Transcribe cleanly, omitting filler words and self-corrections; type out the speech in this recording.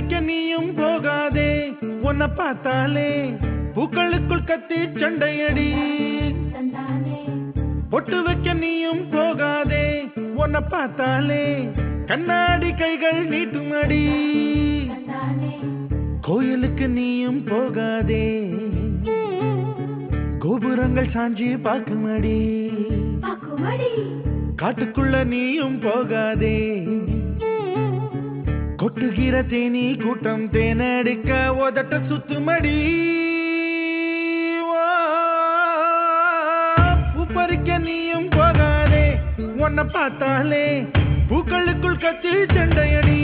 பறிக்க நீயும் போகாதே உன்னை பார்த்தாலே பூக்களுக்குள் கத்தி சண்டையடி பொட்டு வைக்க நீயும் போகாதே உன்னை பார்த்தாலே கண்ணாடி கைகள் நீட்டுமடி கோயிலுக்கு நீயும் போகாதே கோபுரங்கள் சாஞ்சி பாக்குமடி காட்டுக்குள்ள நீயும் போகாதே கொட்டுகிற தேனி கூட்டம் தேனடிக்க உதட்ட சுத்துமடி பூ பறிக்க நீயும் போகாதே உன்னை பார்த்தாலே பூக்களுக்குள் கத்தி சண்டையடி